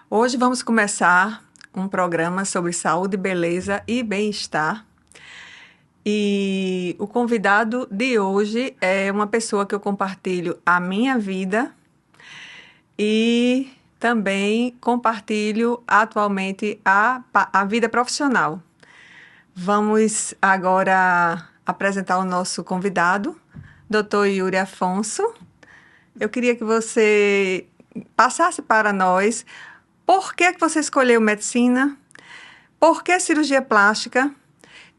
Hoje vamos começar um programa sobre saúde, beleza e bem-estar. E o convidado de hoje é uma pessoa que eu compartilho a minha vida e também compartilho atualmente a vida profissional. Vamos agora apresentar o nosso convidado, Dr. Yuri Afonso. Eu queria que você passasse para nós por que você escolheu medicina, por que cirurgia plástica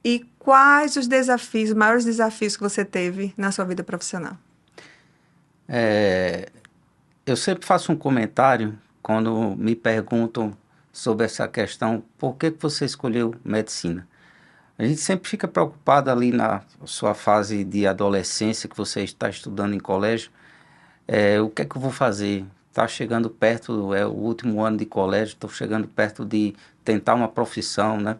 e quais os desafios, os maiores desafios que você teve na sua vida profissional. Eu sempre faço um comentário quando me perguntam sobre essa questão, por que que você escolheu medicina? A gente sempre fica preocupado ali na sua fase de adolescência, que você está estudando em colégio, o que é que eu vou fazer? Está chegando perto, é o último ano de colégio, estou chegando perto de tentar uma profissão, né?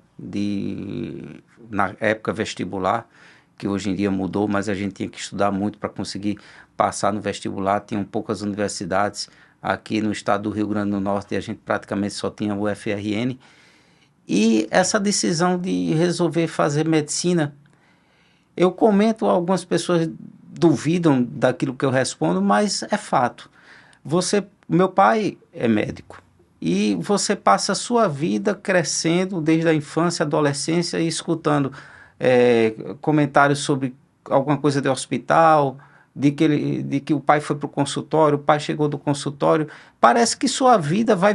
Na época vestibular, que hoje em dia mudou, mas a gente tinha que estudar muito para conseguir passar no vestibular, tinham poucas universidades aqui no estado do Rio Grande do Norte e a gente praticamente só tinha o UFRN. E essa decisão de resolver fazer medicina, eu comento, algumas pessoas duvidam daquilo que eu respondo, mas é fato. Meu pai é médico e você passa a sua vida crescendo desde a infância, adolescência e escutando comentários sobre alguma coisa de hospital, de que o pai foi para o consultório, o pai chegou do consultório. Parece que sua vida vai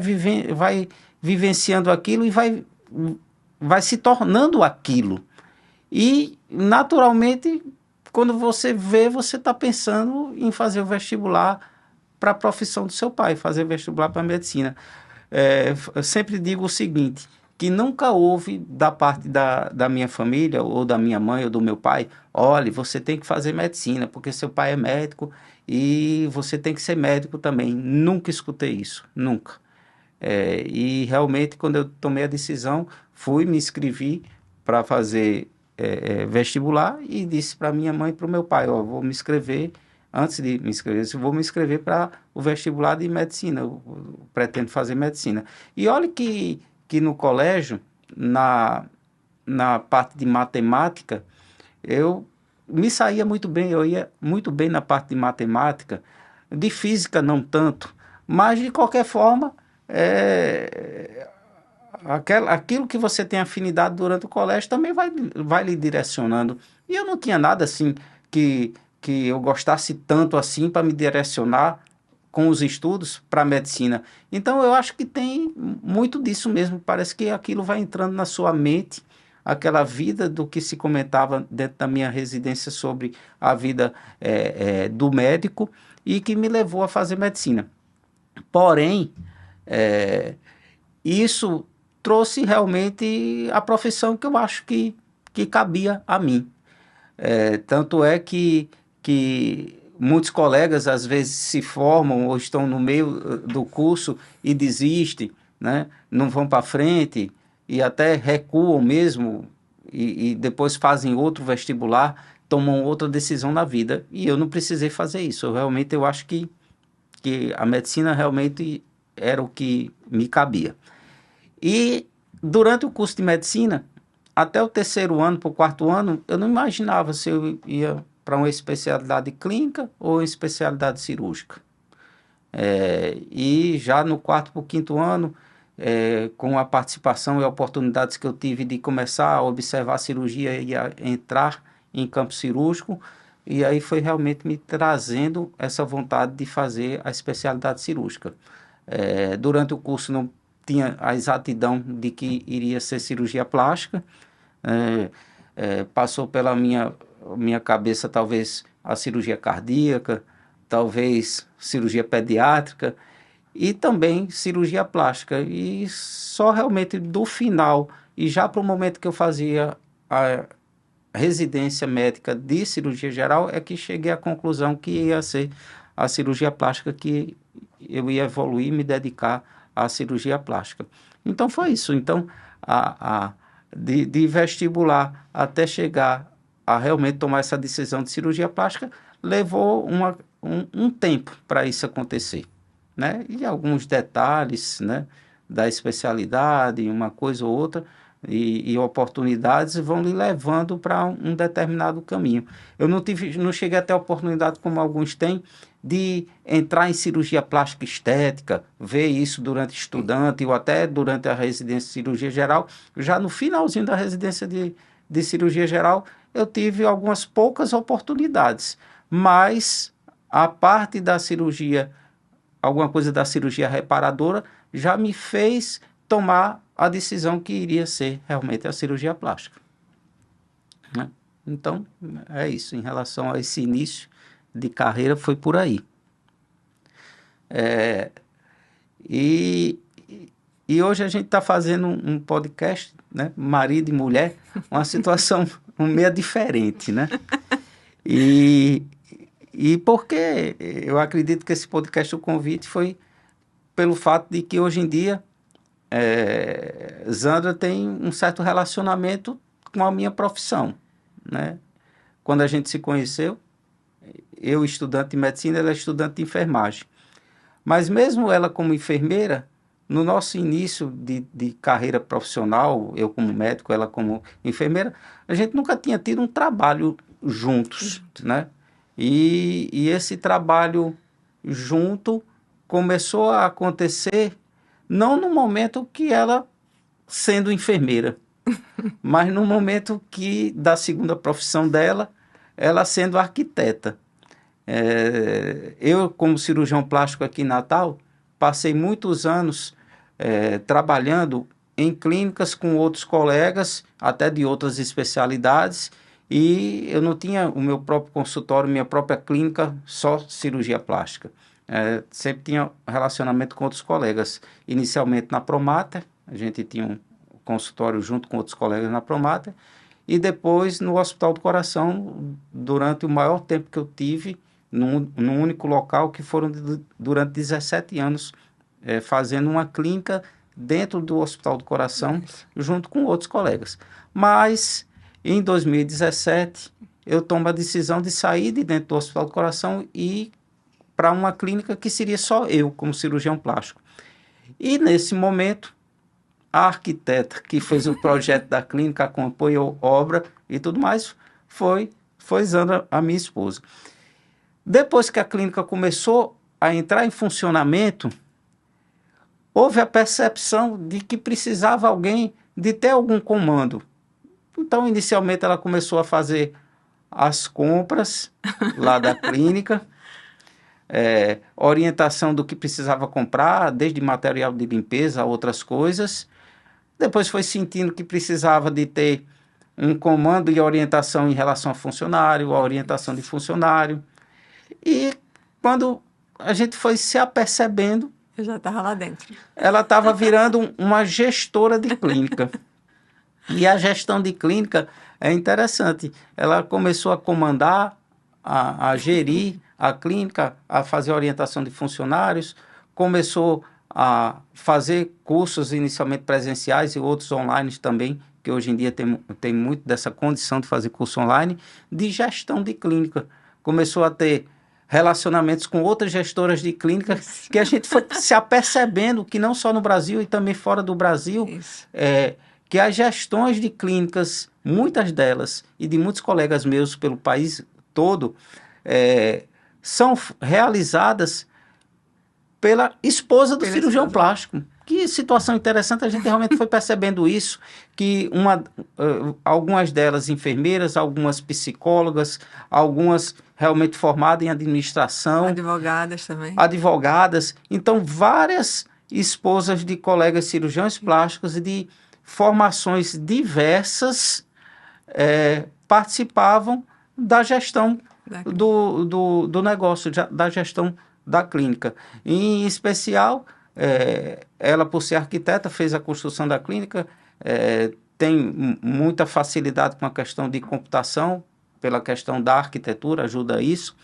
vivenciando aquilo e vai se tornando aquilo. E, naturalmente, quando você vê, você está pensando em fazer o vestibular para a profissão do seu pai, fazer vestibular para a medicina. Eu sempre digo o seguinte, que nunca houve da parte da minha família, ou da minha mãe, ou do meu pai, olha, você tem que fazer medicina, porque seu pai é médico e você tem que ser médico também. Nunca escutei isso, nunca. E realmente, quando eu tomei a decisão, fui, me inscrevi para fazer vestibular e disse para minha mãe e para o meu pai, ó, vou me inscrever, antes de me inscrever, eu vou me inscrever para o vestibular de medicina, eu pretendo fazer medicina. E olha que no colégio, na parte de matemática, eu me saía muito bem, eu ia muito bem na parte de matemática, de física não tanto, mas de qualquer forma, é, aquilo que você tem afinidade durante o colégio também vai lhe direcionando. E eu não tinha nada assim que eu gostasse tanto assim para me direcionar com os estudos para a medicina. Então eu acho que tem muito disso mesmo. Parece que aquilo vai entrando na sua mente, aquela vida do que se comentava dentro da minha residência sobre a vida do médico e que me levou a fazer medicina. Porém, é, isso trouxe realmente a profissão que eu acho que cabia a mim. Tanto é que muitos colegas às vezes se formam ou estão no meio do curso e desistem, né? Não vão para frente e até recuam mesmo e depois fazem outro vestibular, tomam outra decisão na vida. E eu não precisei fazer isso. Eu acho que a medicina realmente era o que me cabia. E durante o curso de medicina, até o terceiro ano para o quarto ano, eu não imaginava se eu ia para uma especialidade clínica ou uma especialidade cirúrgica. E já no quarto para o quinto ano, com a participação e oportunidades que eu tive de começar a observar a cirurgia e a entrar em campo cirúrgico, e aí foi realmente me trazendo essa vontade de fazer a especialidade cirúrgica. Durante o curso não tinha a exatidão de que iria ser cirurgia plástica, passou pela minha cabeça talvez a cirurgia cardíaca, talvez cirurgia pediátrica e também cirurgia plástica. E só realmente do final, e já para o momento que eu fazia a residência médica de cirurgia geral, é que cheguei à conclusão que ia ser a cirurgia plástica, que eu ia evoluir e me dedicar à cirurgia plástica. Então foi isso. Então, de vestibular até chegar a realmente tomar essa decisão de cirurgia plástica, levou um tempo para isso acontecer, né? E alguns detalhes, né, da especialidade, uma coisa ou outra, e oportunidades vão lhe levando para um determinado caminho. Eu não cheguei a ter a oportunidade, como alguns têm, de entrar em cirurgia plástica estética, ver isso durante estudante ou até durante a residência de cirurgia geral. Já no finalzinho da residência de cirurgia geral, eu tive algumas poucas oportunidades, mas a parte da cirurgia, alguma coisa da cirurgia reparadora, já me fez tomar a decisão que iria ser realmente a cirurgia plástica, né? Então, é isso. Em relação a esse início de carreira, foi por aí. E hoje a gente está fazendo um podcast, né? Marido e mulher, uma situação meio diferente, né? E porque eu acredito que esse podcast, o convite, foi pelo fato de que hoje em dia Zandra tem um certo relacionamento com a minha profissão, né? Quando a gente se conheceu, eu estudante de medicina, ela é estudante de enfermagem. Mas mesmo ela como enfermeira, no nosso início de carreira profissional, eu como médico, ela como enfermeira, a gente nunca tinha tido um trabalho juntos, né? E esse trabalho junto começou a acontecer não no momento que ela sendo enfermeira, mas no momento da segunda profissão dela, ela sendo arquiteta. Eu, como cirurgião plástico aqui em Natal, passei muitos anos trabalhando em clínicas com outros colegas, até de outras especialidades, e eu não tinha o meu próprio consultório, minha própria clínica, só cirurgia plástica. Sempre tinha relacionamento com outros colegas. Inicialmente na Promater, a gente tinha um consultório junto com outros colegas na Promater, e depois no Hospital do Coração, durante o maior tempo que eu tive, num único local, que foram durante 17 anos, fazendo uma clínica dentro do Hospital do Coração, junto com outros colegas. Mas, em 2017, eu tomo a decisão de sair de dentro do Hospital do Coração e para uma clínica que seria só eu, como cirurgião plástico. E, nesse momento, a arquiteta que fez o projeto da clínica, acompanhou obra e tudo mais, foi Zandra, a minha esposa. Depois que a clínica começou a entrar em funcionamento, houve a percepção de que precisava alguém de ter algum comando. Então, inicialmente, ela começou a fazer as compras lá da clínica, orientação do que precisava comprar, desde material de limpeza a outras coisas. Depois foi sentindo que precisava de ter um comando e orientação em relação a funcionário, a orientação de funcionário. E quando a gente foi se apercebendo, eu já estava lá dentro. Ela estava virando uma gestora de clínica. E a gestão de clínica é interessante. Ela começou a comandar, a gerir a clínica, a fazer orientação de funcionários, começou a fazer cursos inicialmente presenciais e outros online também, que hoje em dia tem muito dessa condição de fazer curso online, de gestão de clínica. Começou a ter relacionamentos com outras gestoras de clínica, que a gente foi se apercebendo que não só no Brasil e também fora do Brasil, que as gestões de clínicas, muitas delas, e de muitos colegas meus pelo país todo, são realizadas pela esposa do cirurgião plástico. Que situação interessante, a gente realmente foi percebendo isso, que algumas delas enfermeiras, algumas psicólogas, algumas realmente formadas em administração. Advogadas também. Advogadas. Então, várias esposas de colegas cirurgiões plásticos de formações diversas participavam da gestão do negócio, da gestão da clínica. Em especial, ela, por ser arquiteta, fez a construção da clínica, tem muita facilidade com a questão de computação, pela questão da arquitetura, ajuda isso,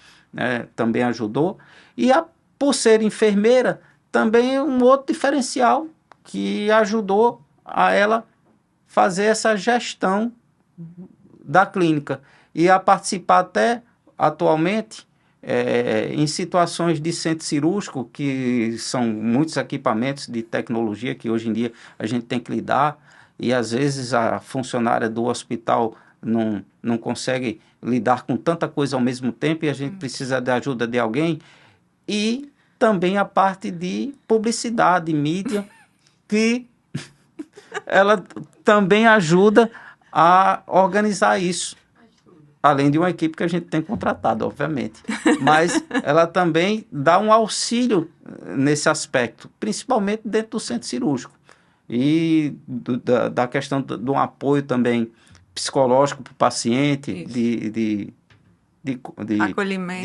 também ajudou. E por ser enfermeira, também um outro diferencial que ajudou a ela fazer essa gestão da clínica. E a participar até atualmente em situações de centro cirúrgico, que são muitos equipamentos de tecnologia que hoje em dia a gente tem que lidar, e às vezes a funcionária do hospital não consegue lidar com tanta coisa ao mesmo tempo e a gente precisa da ajuda de alguém. E também a parte de publicidade, mídia, que ela também ajuda a organizar isso. Além de uma equipe que a gente tem contratado, obviamente. Mas ela também dá um auxílio nesse aspecto, principalmente dentro do centro cirúrgico. E da questão de um apoio também psicológico para o paciente, de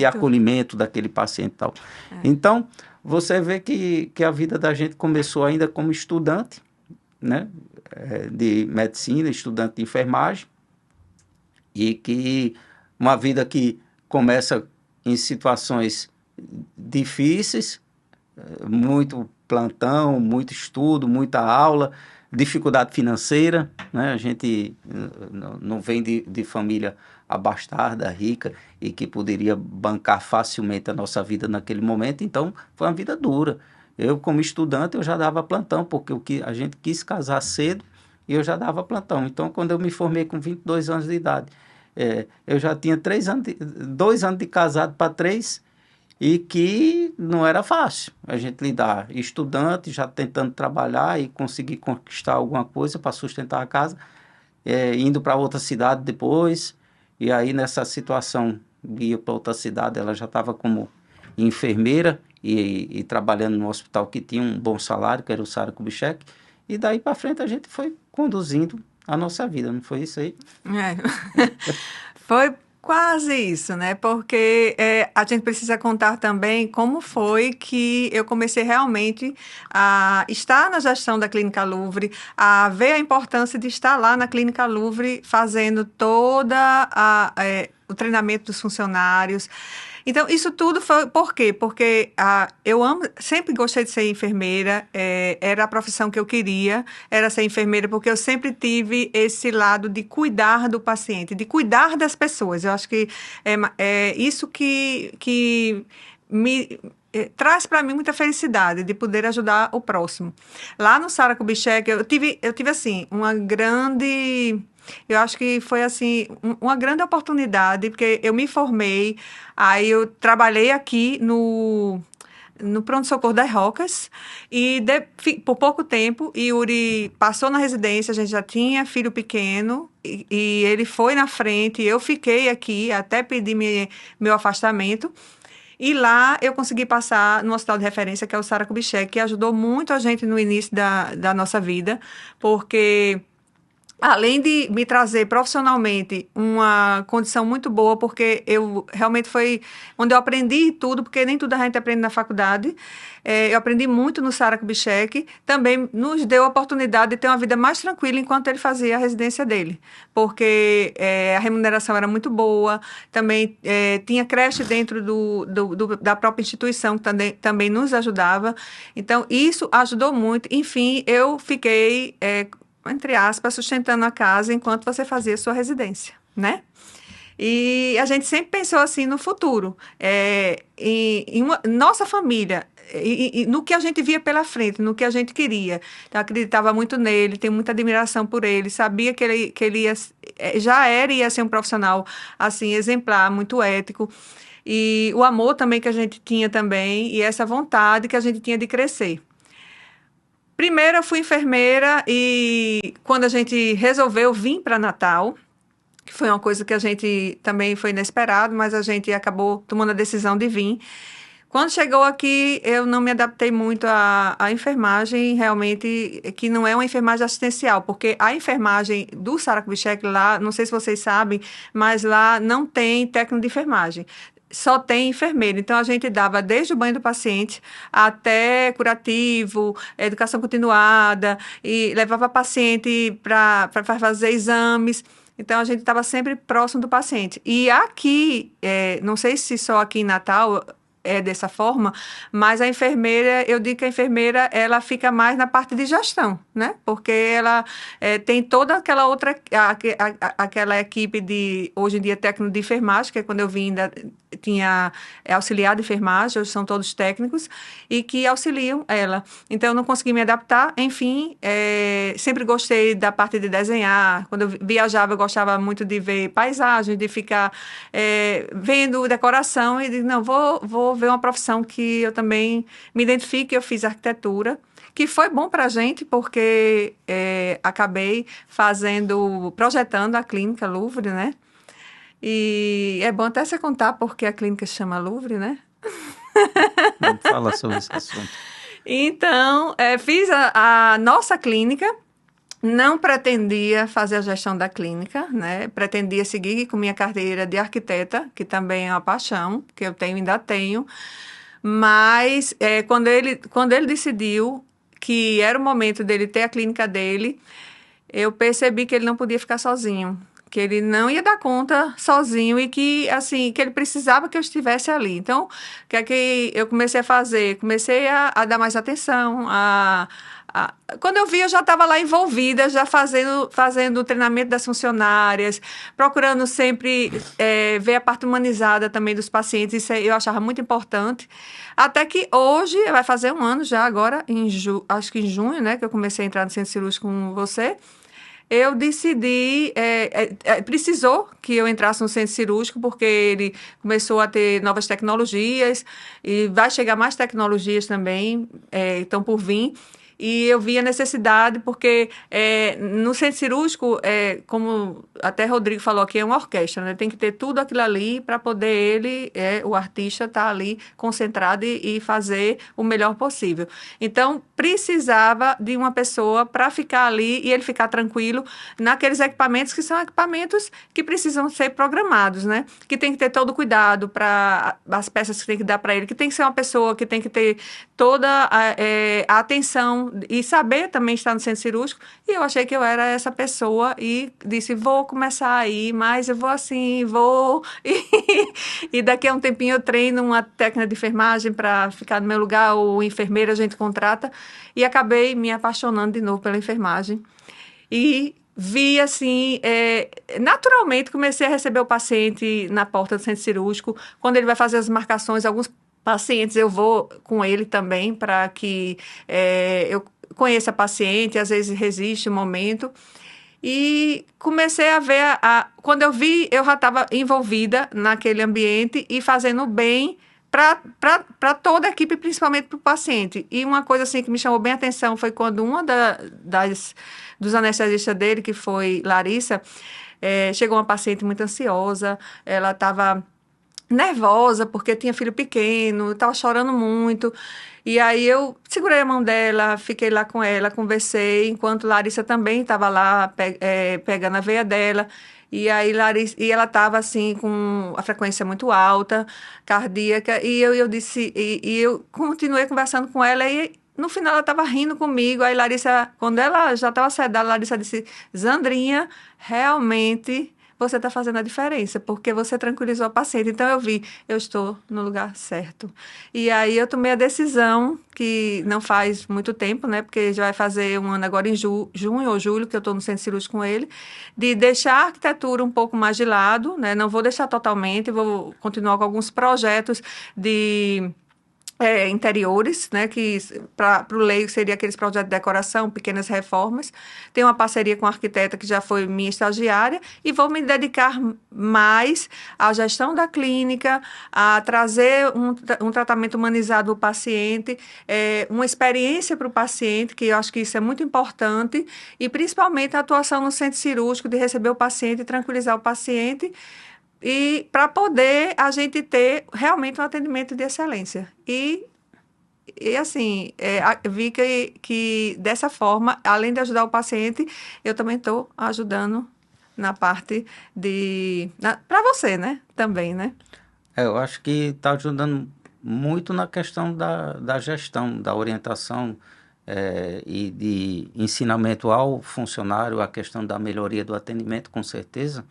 acolhimento daquele paciente e tal. Então, você vê que a vida da gente começou ainda como estudante, né, de medicina, estudante de enfermagem, e que uma vida que começa em situações difíceis, muito plantão, muito estudo, muita aula, dificuldade financeira, né? A gente não vem de família abastada, rica, e que poderia bancar facilmente a nossa vida naquele momento, então foi uma vida dura. Eu, como estudante, eu já dava plantão, porque a gente quis casar cedo e eu já dava plantão. Então, quando eu me formei com 22 anos de idade, eu já tinha 2 anos de casado para 3, e que não era fácil a gente lidar. Estudante, já tentando trabalhar e conseguir conquistar alguma coisa para sustentar a casa, indo para outra cidade depois, e aí nessa situação de ir para outra cidade, ela já estava como enfermeira e trabalhando no hospital que tinha um bom salário, que era o Sara Kubitschek, e daí para frente a gente foi conduzindo a nossa vida, não foi isso aí? Foi quase isso, né? Porque a gente precisa contar também como foi que eu comecei realmente a estar na gestão da Clínica Louvre, a ver a importância de estar lá na Clínica Louvre fazendo o treinamento dos funcionários. Então, isso tudo foi por quê? Porque eu sempre gostei de ser enfermeira, era a profissão que eu queria, era ser enfermeira, porque eu sempre tive esse lado de cuidar do paciente, de cuidar das pessoas. Eu acho que é isso que me traz para mim muita felicidade de poder ajudar o próximo. Lá no Sara Kubitschek, eu tive assim, eu acho que foi assim uma grande oportunidade, porque eu me formei, aí eu trabalhei aqui no pronto-socorro das Rocas e por pouco tempo Yuri passou na residência, a gente já tinha filho pequeno e ele foi na frente, eu fiquei aqui até pedir meu afastamento. E lá eu consegui passar no hospital de referência, que é o Sara Kubitschek, que ajudou muito a gente no início da nossa vida, porque além de me trazer profissionalmente uma condição muito boa, porque eu realmente foi onde eu aprendi tudo, porque nem tudo a gente aprende na faculdade. Eu aprendi muito no Sara Kubitschek, também nos deu a oportunidade de ter uma vida mais tranquila enquanto ele fazia a residência dele, porque a remuneração era muito boa, também tinha creche dentro da própria instituição, que também nos ajudava. Então, isso ajudou muito. Enfim, eu fiquei entre aspas, sustentando a casa enquanto você fazia sua residência, né? E a gente sempre pensou assim no futuro, nossa família, e no que a gente via pela frente, no que a gente queria. Então, acreditava muito nele, tenho muita admiração por ele, sabia que ele já era e ia ser um profissional assim, exemplar, muito ético. E o amor também que a gente tinha também, e essa vontade que a gente tinha de crescer. Primeiro eu fui enfermeira e quando a gente resolveu vir para Natal, que foi uma coisa que a gente também foi inesperado, mas a gente acabou tomando a decisão de vir. Quando chegou aqui, eu não me adaptei muito à enfermagem, realmente, que não é uma enfermagem assistencial, porque a enfermagem do Sara Kubitschek lá, não sei se vocês sabem, mas lá não tem técnico de enfermagem. Só tem enfermeiro. Então, a gente dava desde o banho do paciente até curativo, educação continuada, e levava paciente para fazer exames. Então, a gente estava sempre próximo do paciente. E aqui, não sei se só aqui em Natal é dessa forma, mas a enfermeira, eu digo que a enfermeira, ela fica mais na parte de gestão, né? Porque ela tem toda aquela outra, aquela equipe de, hoje em dia, técnico de enfermagem, que é quando eu vim, tinha auxiliar de enfermagem, hoje são todos técnicos, e que auxiliam ela. Então, eu não consegui me adaptar. Enfim, sempre gostei da parte de desenhar. Quando eu viajava, eu gostava muito de ver paisagens, de ficar vendo decoração, e de, não, vou ver uma profissão que eu também me identifique. Eu fiz arquitetura, que foi bom para a gente, porque acabei projetando a clínica Louvre, né? E é bom até você contar porque a clínica se chama Louvre, né? Vamos falar sobre esse assunto. Então, fiz a nossa clínica, não pretendia fazer a gestão da clínica, né? Pretendia seguir com minha carreira de arquiteta, que também é uma paixão, que eu tenho, ainda tenho. Mas quando ele decidiu que era o momento dele ter a clínica dele, eu percebi que ele não podia ficar sozinho, que ele não ia dar conta sozinho e que, assim, que ele precisava que eu estivesse ali. Então, o que é que eu comecei a fazer? Comecei a dar mais atenção, quando eu vi, eu já estava lá envolvida, já fazendo o treinamento das funcionárias, procurando sempre ver a parte humanizada também dos pacientes, isso eu achava muito importante. Até que hoje, vai fazer um ano já agora, acho que em junho, né, que eu comecei a entrar no centro cirúrgico com você, eu decidi, precisou que eu entrasse no centro cirúrgico, porque ele começou a ter novas tecnologias e vai chegar mais tecnologias também, estão por vir. E eu vi a necessidade, porque no centro cirúrgico, como até Rodrigo falou aqui, é uma orquestra, né? Tem que ter tudo aquilo ali para poder ele, o artista, estar ali concentrado e fazer o melhor possível. Então, precisava de uma pessoa para ficar ali e ele ficar tranquilo naqueles equipamentos que são equipamentos que precisam ser programados, né? Que tem que ter todo o cuidado para as peças que tem que dar para ele, que tem que ser uma pessoa que tem que ter toda a atenção e saber também estar no centro cirúrgico. E eu achei que eu era essa pessoa e disse, vou começar aí, mas eu vou assim, vou. E daqui a um tempinho eu treino uma técnica de enfermagem para ficar no meu lugar, ou enfermeira a gente contrata. E acabei me apaixonando de novo pela enfermagem. E vi assim, naturalmente comecei a receber o paciente na porta do centro cirúrgico. Quando ele vai fazer as marcações, alguns pacientes eu vou com ele também para que eu conheça a paciente, às vezes resiste um momento. E comecei a ver, quando eu vi, eu já estava envolvida naquele ambiente e fazendo bem para toda a equipe, principalmente para o paciente. E uma coisa assim que me chamou bem a atenção foi quando uma dos anestesistas dele, que foi Larissa, chegou uma paciente muito ansiosa, ela estava nervosa porque tinha filho pequeno, estava chorando muito. E aí eu segurei a mão dela, fiquei lá com ela, conversei, enquanto Larissa também estava lá pegando a veia dela. E aí Larissa, e ela estava assim com a frequência muito alta, cardíaca, e eu disse, e eu continuei conversando com ela e no final ela estava rindo comigo. Aí Larissa, quando ela já estava sedada, Larissa disse, Zandrinha, realmente você está fazendo a diferença, porque você tranquilizou a paciente. Então, eu vi, eu estou no lugar certo. E aí, eu tomei a decisão, que não faz muito tempo, né? Porque já vai fazer um ano agora em junho ou julho, que eu estou no centro cirúrgico com ele, de deixar a arquitetura um pouco mais de lado, né? Não vou deixar totalmente, vou continuar com alguns projetos de interiores, né, que para o leigo seria aqueles projetos de decoração, pequenas reformas. Tenho uma parceria com a arquiteta que já foi minha estagiária e vou me dedicar mais à gestão da clínica, a trazer um tratamento humanizado ao paciente, uma experiência para o paciente, que eu acho que isso é muito importante, e principalmente a atuação no centro cirúrgico, de receber o paciente e tranquilizar o paciente, e para poder a gente ter realmente um atendimento de excelência. E assim, vi que dessa forma, além de ajudar o paciente, eu também estou ajudando na parte para você, né? Também, né? Eu acho que está ajudando muito na questão da gestão, da orientação e de ensinamento ao funcionário, a questão da melhoria do atendimento, com certeza.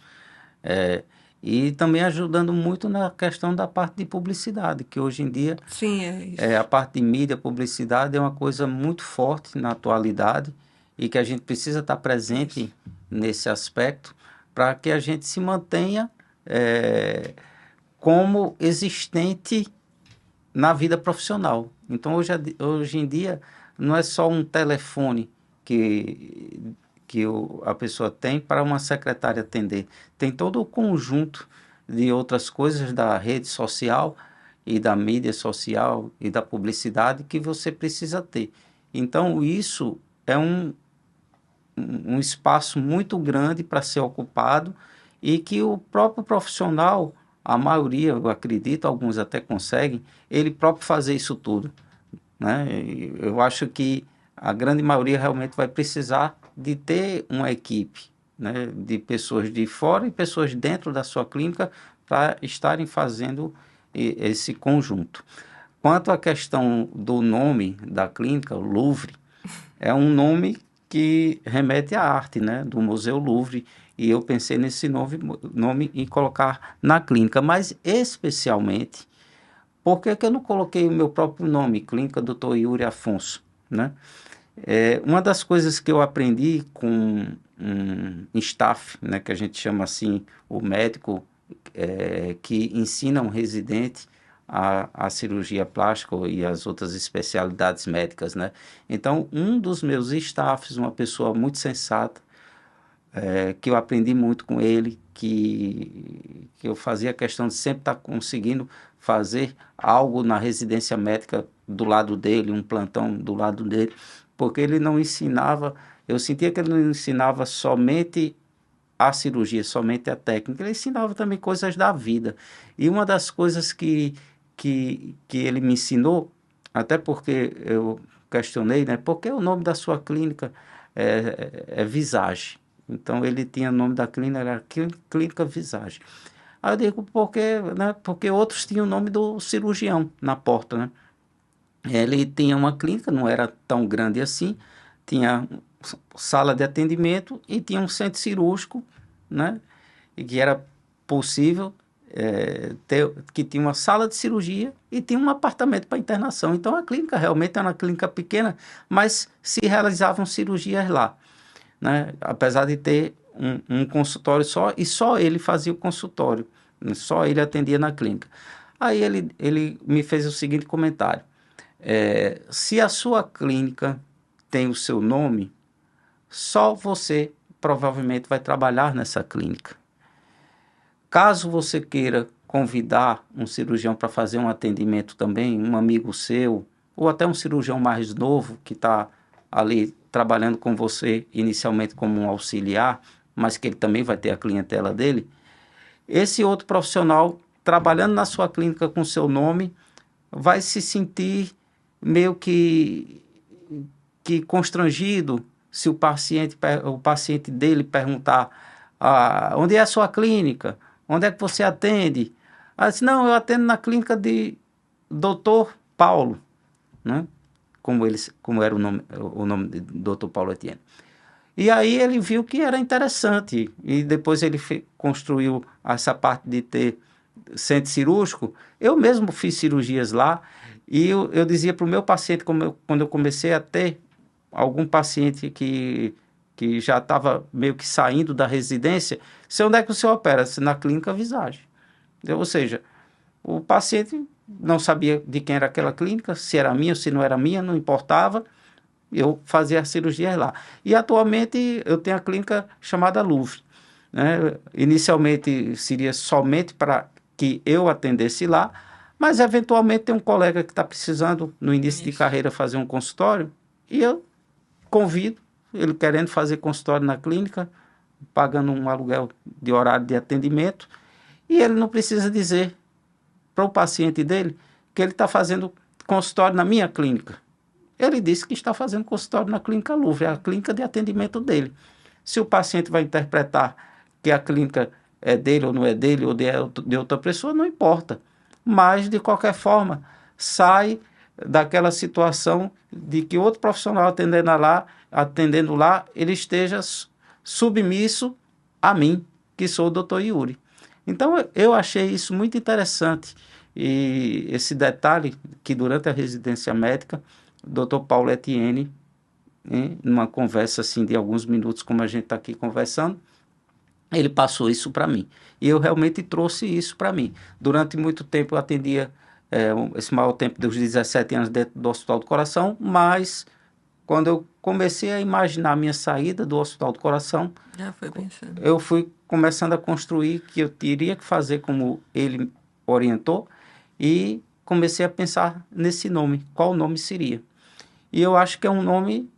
E também ajudando muito na questão da parte de publicidade, que hoje em dia Sim, é isso. a parte de mídia, publicidade é uma coisa muito forte na atualidade e que a gente precisa estar presente nesse aspecto para que a gente se mantenha como existente na vida profissional. Então, hoje em dia, não é só um telefone que a pessoa tem para uma secretária atender. Tem todo o conjunto de outras coisas da rede social e da mídia social e da publicidade que você precisa ter. Então, isso é um espaço muito grande para ser ocupado e que o próprio profissional, a maioria, eu acredito, alguns até conseguem, ele próprio fazer isso tudo, né? E eu acho que a grande maioria realmente vai precisar de ter uma equipe, né, de pessoas de fora e pessoas dentro da sua clínica para estarem fazendo esse conjunto. Quanto à questão do nome da clínica, o Louvre, é um nome que remete à arte, né, do Museu Louvre, e eu pensei nesse nome em colocar na clínica, mas especialmente, por que que eu não coloquei o meu próprio nome, Clínica Dr. Yuri Afonso, né? Uma das coisas que eu aprendi com um staff, né, que a gente chama assim, o médico que ensina um residente a cirurgia plástica e as outras especialidades médicas, né? Então, um dos meus staffs, uma pessoa muito sensata, que eu aprendi muito com ele, que eu fazia questão de sempre estar conseguindo fazer algo na residência médica do lado dele, um plantão do lado dele, porque ele não ensinava, eu sentia que ele não ensinava somente a cirurgia, somente a técnica, ele ensinava também coisas da vida. E uma das coisas que ele me ensinou, até porque eu questionei, né, por que o nome da sua clínica é Visage? Então, ele tinha o nome da clínica, era Clínica Visage. Aí eu digo, porque outros tinham o nome do cirurgião na porta, né? Ele tinha uma clínica, não era tão grande assim, tinha sala de atendimento e tinha um centro cirúrgico, né? E que era possível que tinha uma sala de cirurgia e tinha um apartamento para internação. Então, a clínica realmente era uma clínica pequena, mas se realizavam cirurgias lá, né? Apesar de ter um consultório só, e só ele fazia o consultório, né? Só ele atendia na clínica. Aí ele me fez o seguinte comentário: se a sua clínica tem o seu nome, só você provavelmente vai trabalhar nessa clínica. Caso você queira convidar um cirurgião para fazer um atendimento também, um amigo seu, ou até um cirurgião mais novo que está ali trabalhando com você inicialmente como um auxiliar, mas que ele também vai ter a clientela dele, esse outro profissional trabalhando na sua clínica com seu nome vai se sentir meio que constrangido se o paciente dele perguntar onde é a sua clínica, onde é que você atende? Aí disse, não, eu atendo na clínica de Dr. Paulo, né? Como era o nome de Dr. Paulo Etienne. E aí ele viu que era interessante, e depois ele construiu essa parte de ter centro cirúrgico. Eu mesmo fiz cirurgias lá, e eu dizia para o meu paciente, quando eu comecei a ter algum paciente que já estava meio que saindo da residência, onde é que o senhor opera? Na clínica Visage. Ou seja, o paciente não sabia de quem era aquela clínica, se era minha ou se não era minha, não importava, eu fazia a cirurgia lá. E atualmente eu tenho a clínica chamada Louvre, né? Inicialmente seria somente para que eu atendesse lá, mas eventualmente tem um colega que está precisando, no início de carreira, fazer um consultório, e eu convido, ele querendo fazer consultório na clínica, pagando um aluguel de horário de atendimento, e ele não precisa dizer para o paciente dele que ele está fazendo consultório na minha clínica. Ele disse que está fazendo consultório na clínica Louvre, é a clínica de atendimento dele. Se o paciente vai interpretar que a clínica é dele ou não é dele, ou de outra pessoa, não importa. Mas, de qualquer forma, sai daquela situação de que outro profissional atendendo lá, ele esteja submisso a mim, que sou o Dr. Yuri. Então, eu achei isso muito interessante. E esse detalhe que durante a residência médica, o Dr. Paulo Etienne, numa conversa assim de alguns minutos, como a gente está aqui conversando, Ele passou isso para mim. E eu realmente trouxe isso para mim. Durante muito tempo eu atendia esse maior tempo dos 17 anos dentro do Hospital do Coração, mas quando eu comecei a imaginar a minha saída do Hospital do Coração, Já foi pensando. eu fui começando a construir que eu teria que fazer como ele orientou e comecei a pensar nesse nome, qual nome seria. E eu acho que é um nome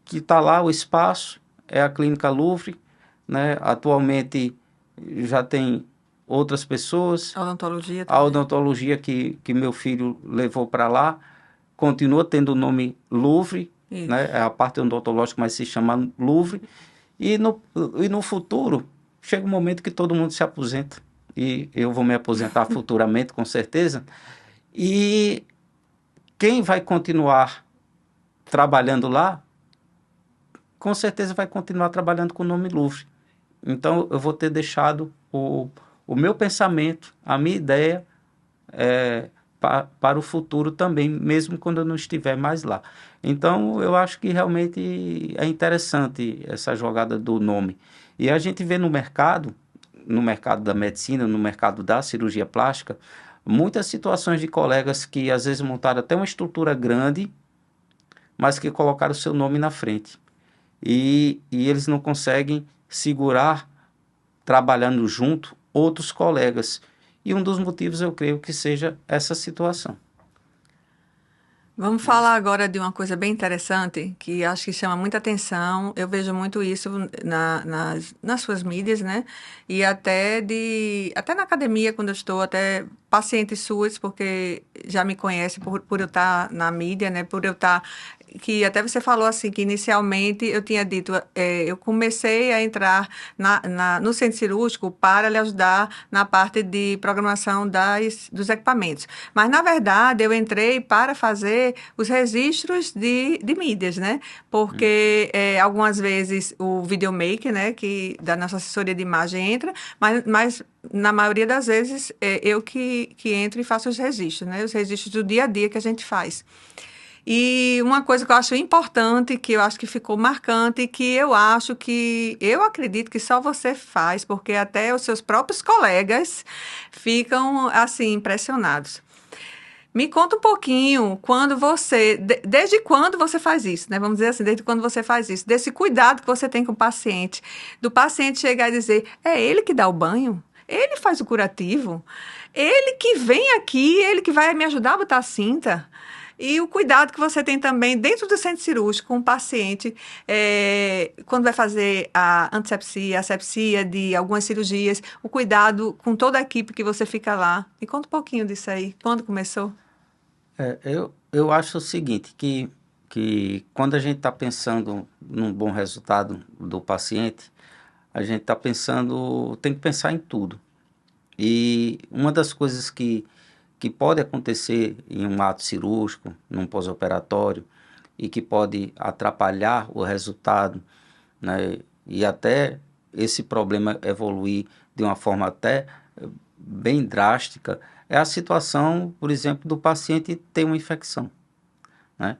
que está lá, o espaço, é a Clínica Louvre, né? Atualmente já tem outras pessoas, Odontologia a também. odontologia que meu filho levou para lá continua tendo o nome Louvre, né? Isso. É a parte odontológica, mas se chama Louvre. E no futuro, chega um momento que todo mundo se aposenta. E eu vou me aposentar futuramente, com certeza. E quem vai continuar trabalhando lá, com certeza vai continuar trabalhando com o nome Louvre. Então, eu vou ter deixado o meu pensamento, a minha ideia para o futuro também, mesmo quando eu não estiver mais lá. Então, eu acho que realmente é interessante essa jogada do nome. E a gente vê no mercado da medicina, no mercado da cirurgia plástica, muitas situações de colegas que às vezes montaram até uma estrutura grande, mas que colocaram o seu nome na frente. E eles não conseguem segurar, trabalhando junto, outros colegas. E um dos motivos eu creio que seja essa situação. Vamos falar agora de uma coisa bem interessante que acho que chama muita atenção. Eu vejo muito isso nas suas mídias, né? E até na academia, quando eu estou, até pacientes suas, porque já me conhecem por eu estar na mídia, né? Por eu estar. Que até você falou assim, que inicialmente eu tinha dito, eu comecei a entrar no centro cirúrgico para lhe ajudar na parte de programação dos equipamentos. Mas, na verdade, eu entrei para fazer os registros de mídias, né? Hum. Porque algumas vezes o videomaker, né, da nossa assessoria de imagem entra, mas na maioria das vezes eu que entro e faço os registros, né? Os registros do dia a dia que a gente faz. E uma coisa que eu acho importante, que eu acho que ficou marcante, que eu acredito que só você faz, porque até os seus próprios colegas ficam assim impressionados. Me conta um pouquinho desde quando você faz isso, né? Vamos dizer assim, desde quando você faz isso, desse cuidado que você tem com o paciente, do paciente chegar e dizer, é ele que dá o banho? Ele faz o curativo? Ele que vem aqui, ele que vai me ajudar a botar a cinta? E o cuidado que você tem também dentro do centro cirúrgico com o paciente, quando vai fazer a antisepsia, a asepsia de algumas cirurgias, o cuidado com toda a equipe que você fica lá. Me conta um pouquinho disso aí. Quando começou? Eu acho o seguinte, que quando a gente está pensando num bom resultado do paciente, a gente está pensando, tem que pensar em tudo. E uma das coisas que pode acontecer em um ato cirúrgico, num pós-operatório, e que pode atrapalhar o resultado, né, e até esse problema evoluir de uma forma até bem drástica, é a situação, por exemplo, do paciente ter uma infecção, né?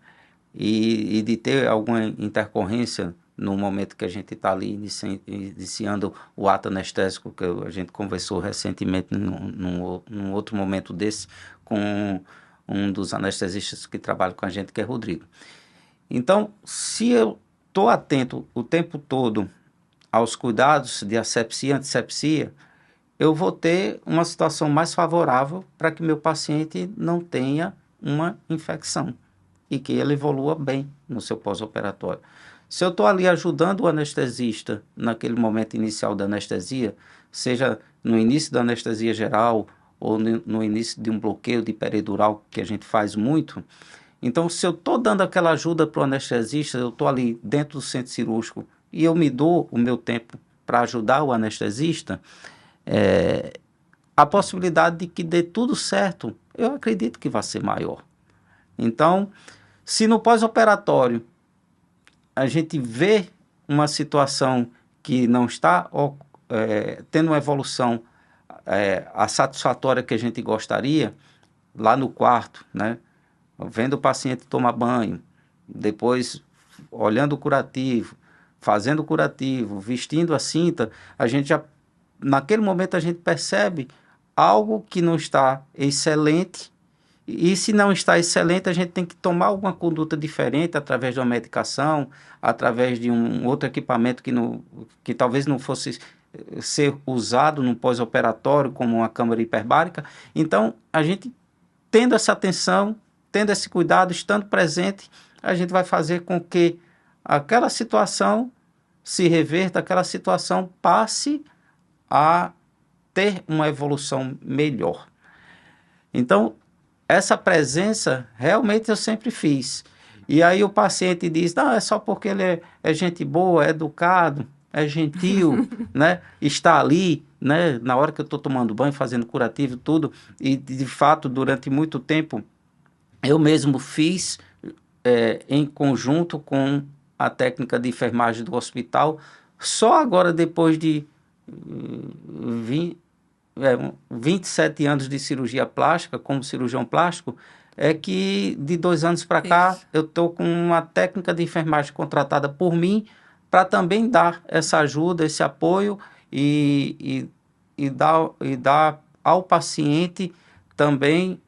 E de ter alguma intercorrência no momento que a gente está ali iniciando o ato anestésico, que a gente conversou recentemente num outro momento desse, com um dos anestesistas que trabalha com a gente, que é Rodrigo. Então, se eu estou atento o tempo todo aos cuidados de asepsia e antisepsia, eu vou ter uma situação mais favorável para que meu paciente não tenha uma infecção e que ele evolua bem no seu pós-operatório. Se eu estou ali ajudando o anestesista naquele momento inicial da anestesia, seja no início da anestesia geral ou no início de um bloqueio de peridural, que a gente faz muito, então se eu estou dando aquela ajuda para o anestesista, eu estou ali dentro do centro cirúrgico e eu me dou o meu tempo para ajudar o anestesista, é, a possibilidade de que dê tudo certo, eu acredito que vai ser maior. Então, se no pós-operatório a gente vê uma situação que não está tendo uma evolução a satisfatória que a gente gostaria, lá no quarto, né? Vendo o paciente tomar banho, depois olhando o curativo, fazendo o curativo, vestindo a cinta, a gente já, naquele momento a gente percebe algo que não está excelente, e se não está excelente, a gente tem que tomar alguma conduta diferente através de uma medicação, através de um outro equipamento que talvez não fosse ser usado no pós-operatório, como uma câmara hiperbárica. Então, a gente tendo essa atenção, tendo esse cuidado, estando presente, a gente vai fazer com que aquela situação se reverta, aquela situação passe a ter uma evolução melhor. Então, essa presença realmente eu sempre fiz. E aí o paciente diz, não, é só porque ele é gente boa, é educado, é gentil, né? Está ali, né? Na hora que eu estou tomando banho, fazendo curativo, tudo. E, de fato, durante muito tempo, eu mesmo fiz em conjunto com a técnica de enfermagem do hospital. Só agora, depois de 27 anos de cirurgia plástica, como cirurgião plástico, é que de 2 anos para cá eu estou com uma técnica de enfermagem contratada por mim para também dar essa ajuda, esse apoio e dar ao paciente também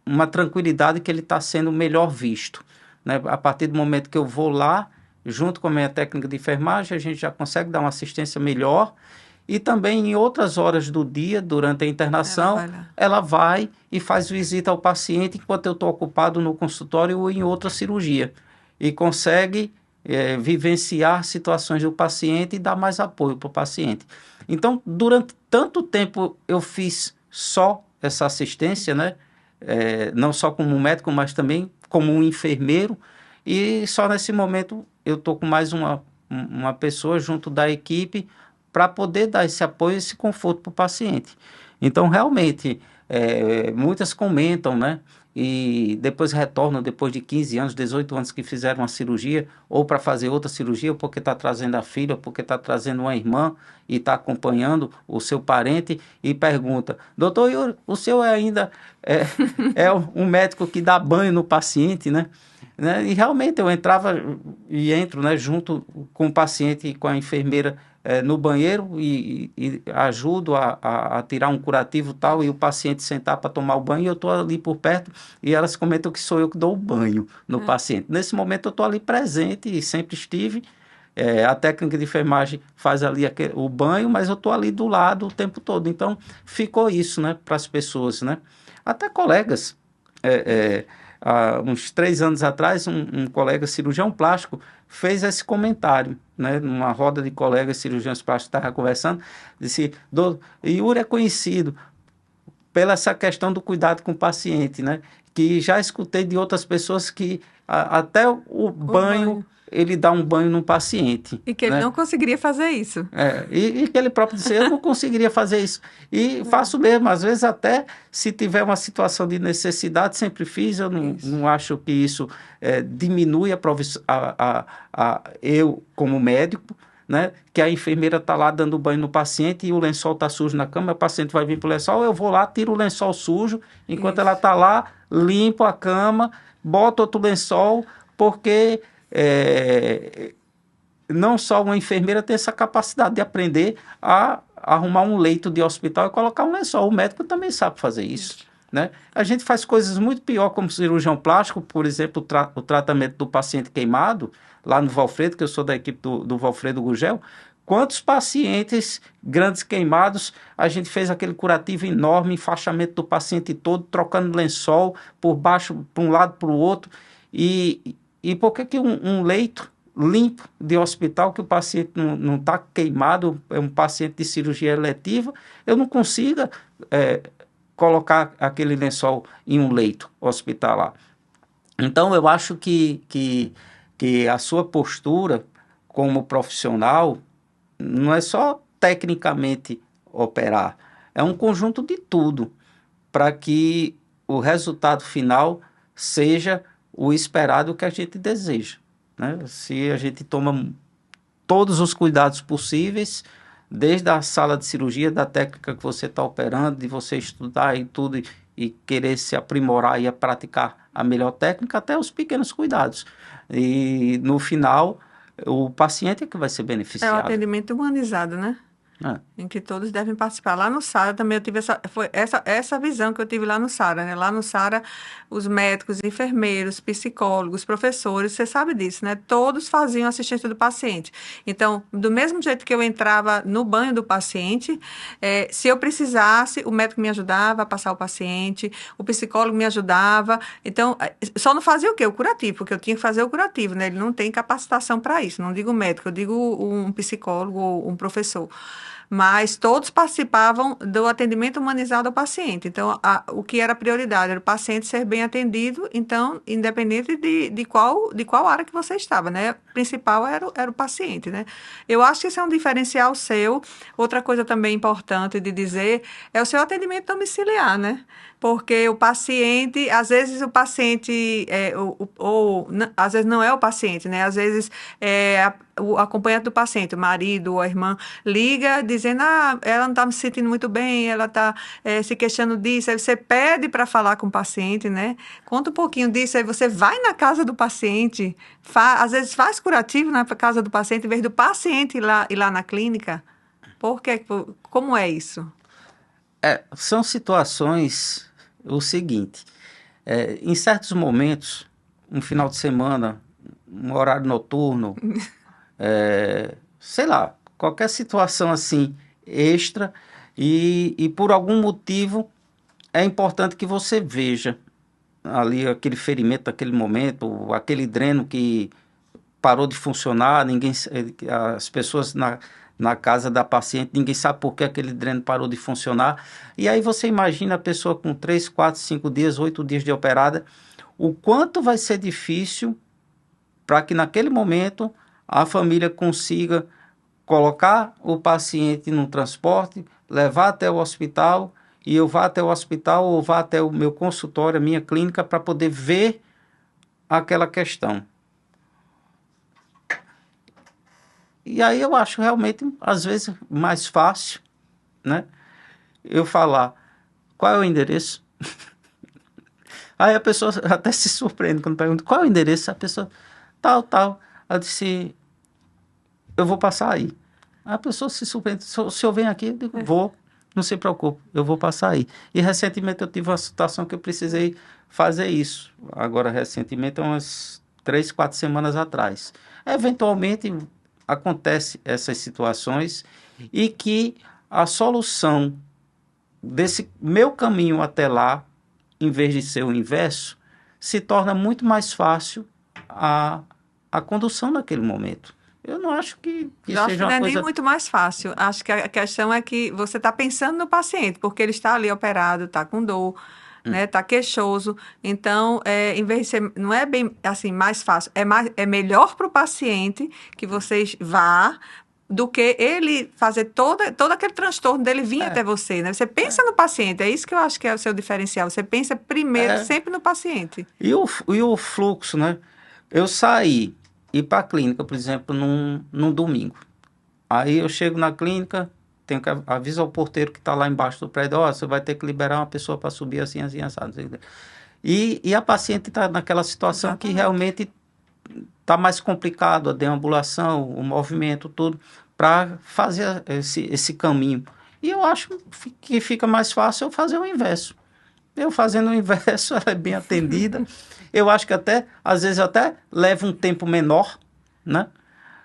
uma tranquilidade que ele está sendo melhor visto, né? A partir do momento que eu vou lá, junto com a minha técnica de enfermagem, a gente já consegue dar uma assistência melhor. E também em outras horas do dia, durante a internação, ela vai e faz visita ao paciente enquanto eu estou ocupado no consultório ou em outra cirurgia. E consegue vivenciar situações do paciente e dar mais apoio para o paciente. Então, durante tanto tempo eu fiz só essa assistência, né? Não só como médico, mas também como um enfermeiro. E só nesse momento eu estou com mais uma pessoa junto da equipe para poder dar esse apoio, esse conforto para o paciente. Então, realmente, muitas comentam, né? E depois retornam, depois de 15 anos, 18 anos que fizeram uma cirurgia, ou para fazer outra cirurgia, ou porque está trazendo a filha, ou porque está trazendo uma irmã e está acompanhando o seu parente, e pergunta, doutor Yuri, o senhor ainda é um médico que dá banho no paciente, né? E realmente eu entrava e entro, né, junto com o paciente e com a enfermeira no banheiro e ajudo a tirar um curativo e tal, e o paciente sentar para tomar o banho, e eu estou ali por perto e elas comentam que sou eu que dou o banho no paciente. Nesse momento eu estou ali presente e sempre estive. A técnica de enfermagem faz ali o banho, mas eu estou ali do lado o tempo todo. Então ficou isso, né, para as pessoas, né? Até colegas. Há uns 3 anos atrás, um colega cirurgião plástico fez esse comentário, né? Numa roda de colegas cirurgiões plásticos, estava conversando, disse, Yuri é conhecido pela essa questão do cuidado com o paciente, né? Que já escutei de outras pessoas que até o banho, ele dá um banho num paciente. E que ele não conseguiria fazer isso. E que ele próprio disse, eu não conseguiria fazer isso. E faço mesmo, às vezes até se tiver uma situação de necessidade, sempre fiz, eu não acho que isso diminui eu como médico, né? Que a enfermeira está lá dando banho no paciente e o lençol está sujo na cama, o paciente vai vir para o lençol, eu vou lá, tiro o lençol sujo, enquanto ela está lá, limpo a cama, boto outro lençol, porque não só uma enfermeira tem essa capacidade de aprender a arrumar um leito de hospital e colocar um lençol. O médico também sabe fazer isso, né? A gente faz coisas muito pior como cirurgião plástico, por exemplo, o tratamento do paciente queimado, lá no Valfredo, que eu sou da equipe do Valfredo Gugel. Quantos pacientes grandes queimados, a gente fez aquele curativo enorme, enfaixamento do paciente todo, trocando lençol por baixo, para um lado, para o outro. E por que um leito limpo de hospital, que o paciente não está queimado, é um paciente de cirurgia eletiva, eu não consiga colocar aquele lençol em um leito hospitalar? Então, eu acho que a sua postura como profissional não é só tecnicamente operar, é um conjunto de tudo para que o resultado final seja o esperado que a gente deseja, né? Se a gente toma todos os cuidados possíveis, desde a sala de cirurgia, da técnica que você está operando, de você estudar e tudo e querer se aprimorar e praticar a melhor técnica, até os pequenos cuidados. E no final o paciente é que vai ser É o beneficiado. atendimento humanizado, né? Né? Em que todos devem participar. Lá no SARA também eu tive essa visão que eu tive lá no SARA, né? Lá no SARA, os médicos, enfermeiros, psicólogos, professores, você sabe disso, né? Todos faziam assistência do paciente. Então, do mesmo jeito que eu entrava no banho do paciente, se eu precisasse, o médico me ajudava a passar o paciente, o psicólogo me ajudava. Então, só não fazia o quê? O curativo, porque eu tinha que fazer o curativo, né? Ele não tem capacitação para isso. Não digo médico, eu digo um psicólogo ou um professor, mas todos participavam do atendimento humanizado ao paciente. Então, o que era prioridade era o paciente ser bem atendido, então, independente de qual área que você estava, né? O principal era o paciente, né? Eu acho que isso é um diferencial seu. Outra coisa também importante de dizer é o seu atendimento domiciliar, né? Porque o paciente, às vezes o paciente, às vezes não é o paciente, né? Às vezes o acompanhante do paciente, o marido ou a irmã, liga dizendo, ela não está se sentindo muito bem, ela está se queixando disso. Aí você pede para falar com o paciente, né? Conta um pouquinho disso, aí você vai na casa do paciente, às vezes faz curativo na casa do paciente, em vez do paciente ir lá na clínica. Por quê? Como é isso? São situações, o seguinte, em certos momentos, um final de semana, um horário noturno, sei lá, qualquer situação assim extra e por algum motivo é importante que você veja ali aquele ferimento daquele momento, aquele dreno que parou de funcionar, as pessoas na casa da paciente, ninguém sabe por que aquele dreno parou de funcionar. E aí você imagina a pessoa com 3, 4, 5 dias, 8 dias de operada, o quanto vai ser difícil para que naquele momento a família consiga colocar o paciente no transporte, levar até o hospital, e eu vá até o hospital ou vá até o meu consultório, a minha clínica, para poder ver aquela questão. E aí eu acho realmente, às vezes, mais fácil, né? Eu falar, qual é o endereço? Aí a pessoa até se surpreende quando pergunta, qual é o endereço? A pessoa, tal, tal. Eu disse, eu vou passar aí. A pessoa se surpreende, o senhor vem aqui? Eu digo, vou, não se preocupe, eu vou passar aí. E recentemente eu tive uma situação que eu precisei fazer isso. Agora, recentemente, umas 3, 4 semanas atrás. Eventualmente, acontece essas situações e que a solução desse meu caminho até lá, em vez de ser o inverso, se torna muito mais fácil a condução naquele momento. Eu não acho que Eu acho que seja não uma é nem coisa... muito mais fácil. Acho que a questão é que você está pensando no paciente, porque ele está ali operado, está com dor, né? Está queixoso. Então, em vez de ser, não é bem assim mais fácil, é melhor para o paciente que vocês vá do que ele fazer todo aquele transtorno dele vir até É, você, né? Você pensa no paciente, é isso que eu acho que é o seu diferencial. Você pensa primeiro é. sempre no paciente. E o fluxo, né? Eu saí, ir para a clínica, por exemplo, num domingo. Aí eu chego na clínica, tenho que avisar o porteiro que está lá embaixo do prédio, você vai ter que liberar uma pessoa para subir assim, assim, assado. E a paciente está naquela situação que Exatamente. realmente está mais complicado, a deambulação, o movimento, tudo, para fazer esse caminho. E eu acho que fica mais fácil eu fazer o inverso. Eu fazendo o inverso, ela é bem atendida. Eu acho que até, às vezes, eu até levo um tempo menor, né?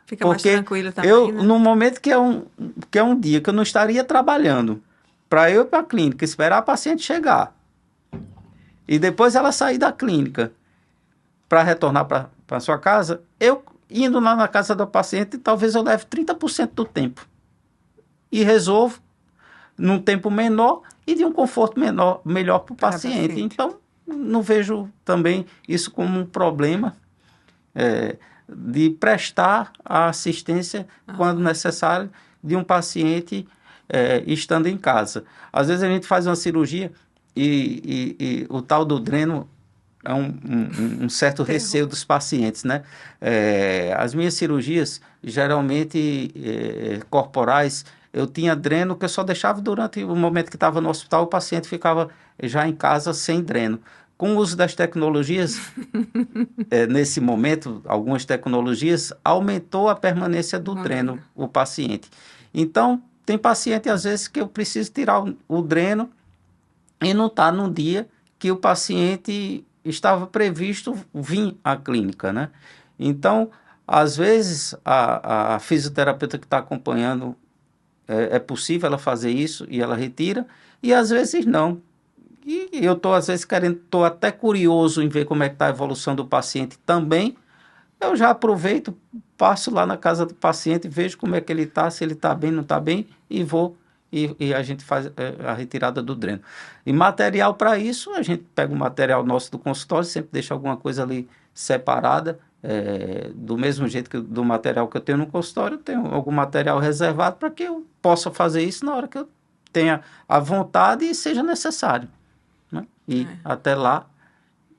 Fica mais Porque tranquilo também, eu, né? no momento que é um dia que eu não estaria trabalhando, para eu ir para a clínica, esperar a paciente chegar, e depois ela sair da clínica para retornar para sua casa, eu indo lá na casa da paciente, talvez eu leve 30% do tempo. E resolvo num tempo menor e de um conforto melhor para o Para paciente. paciente. Então, não vejo também isso como um problema de prestar a assistência, quando necessário, de um paciente estando em casa. Às vezes a gente faz uma cirurgia e o tal do dreno é um certo receio Terror. dos pacientes, né? As minhas cirurgias, geralmente corporais, eu tinha dreno que eu só deixava durante o momento que estava no hospital, o paciente ficava já em casa sem dreno. Com o uso das tecnologias, nesse momento, algumas tecnologias aumentou a permanência do dreno, o paciente. Então, tem paciente, às vezes, que eu preciso tirar o dreno e não está no dia que o paciente estava previsto vir à clínica, né? Então, às vezes, a fisioterapeuta que está acompanhando, é possível ela fazer isso e ela retira, e às vezes não. E eu estou, às vezes, estou até curioso em ver como é que está a evolução do paciente também. Eu já aproveito, passo lá na casa do paciente, vejo como é que ele está, se ele está bem, não está bem, e vou e a gente faz a retirada do dreno. E material para isso, a gente pega o material nosso do consultório, sempre deixa alguma coisa ali separada, do mesmo jeito que do material que eu tenho no consultório, eu tenho algum material reservado para que eu possa fazer isso na hora que eu tenha a vontade e seja necessário, né? E até lá,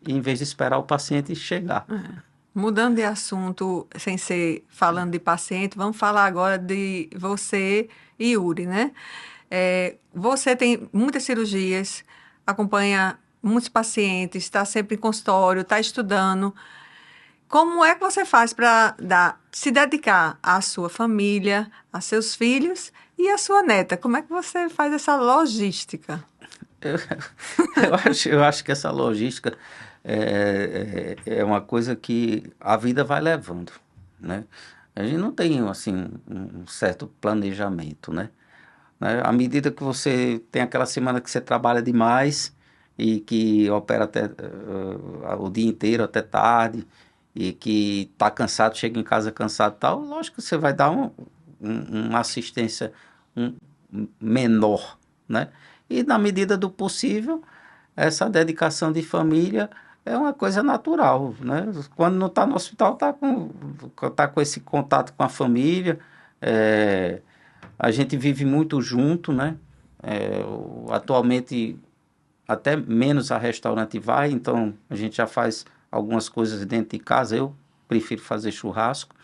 em vez de esperar o paciente chegar. Mudando de assunto, sem ser falando de paciente, vamos falar agora de você e Yuri, né? Você tem muitas cirurgias, acompanha muitos pacientes, está sempre em consultório, está estudando. Como é que você faz para se dedicar à sua família, a seus filhos e à sua neta? Como é que você faz essa logística? Eu, eu acho que essa logística é uma coisa que a vida vai levando, né? A gente não tem, assim, um certo planejamento, né? À medida que você tem aquela semana que você trabalha demais e que opera até o dia inteiro, até tarde, e que está cansado, chega em casa cansado e tal, lógico que você vai dar uma assistência um, menor, né? E na medida do possível, essa dedicação de família é uma coisa natural, né? Quando não está no hospital, tá com esse contato com a família, a gente vive muito junto, né? Atualmente, até menos a restaurante vai, então a gente já faz algumas coisas dentro de casa. Eu prefiro fazer churrasco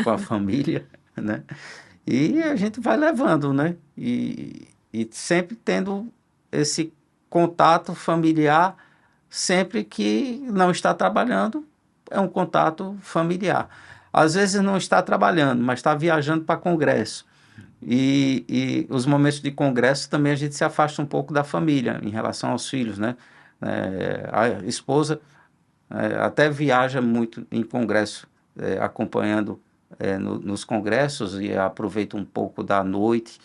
com a família, né? E a gente vai levando, né? E sempre tendo esse contato familiar, sempre que não está trabalhando, é um contato familiar. Às vezes não está trabalhando, mas está viajando para congresso. E os momentos de congresso também a gente se afasta um pouco da família em relação aos filhos, né? A esposa até viaja muito em congresso, acompanhando nos congressos, e aproveita um pouco da noite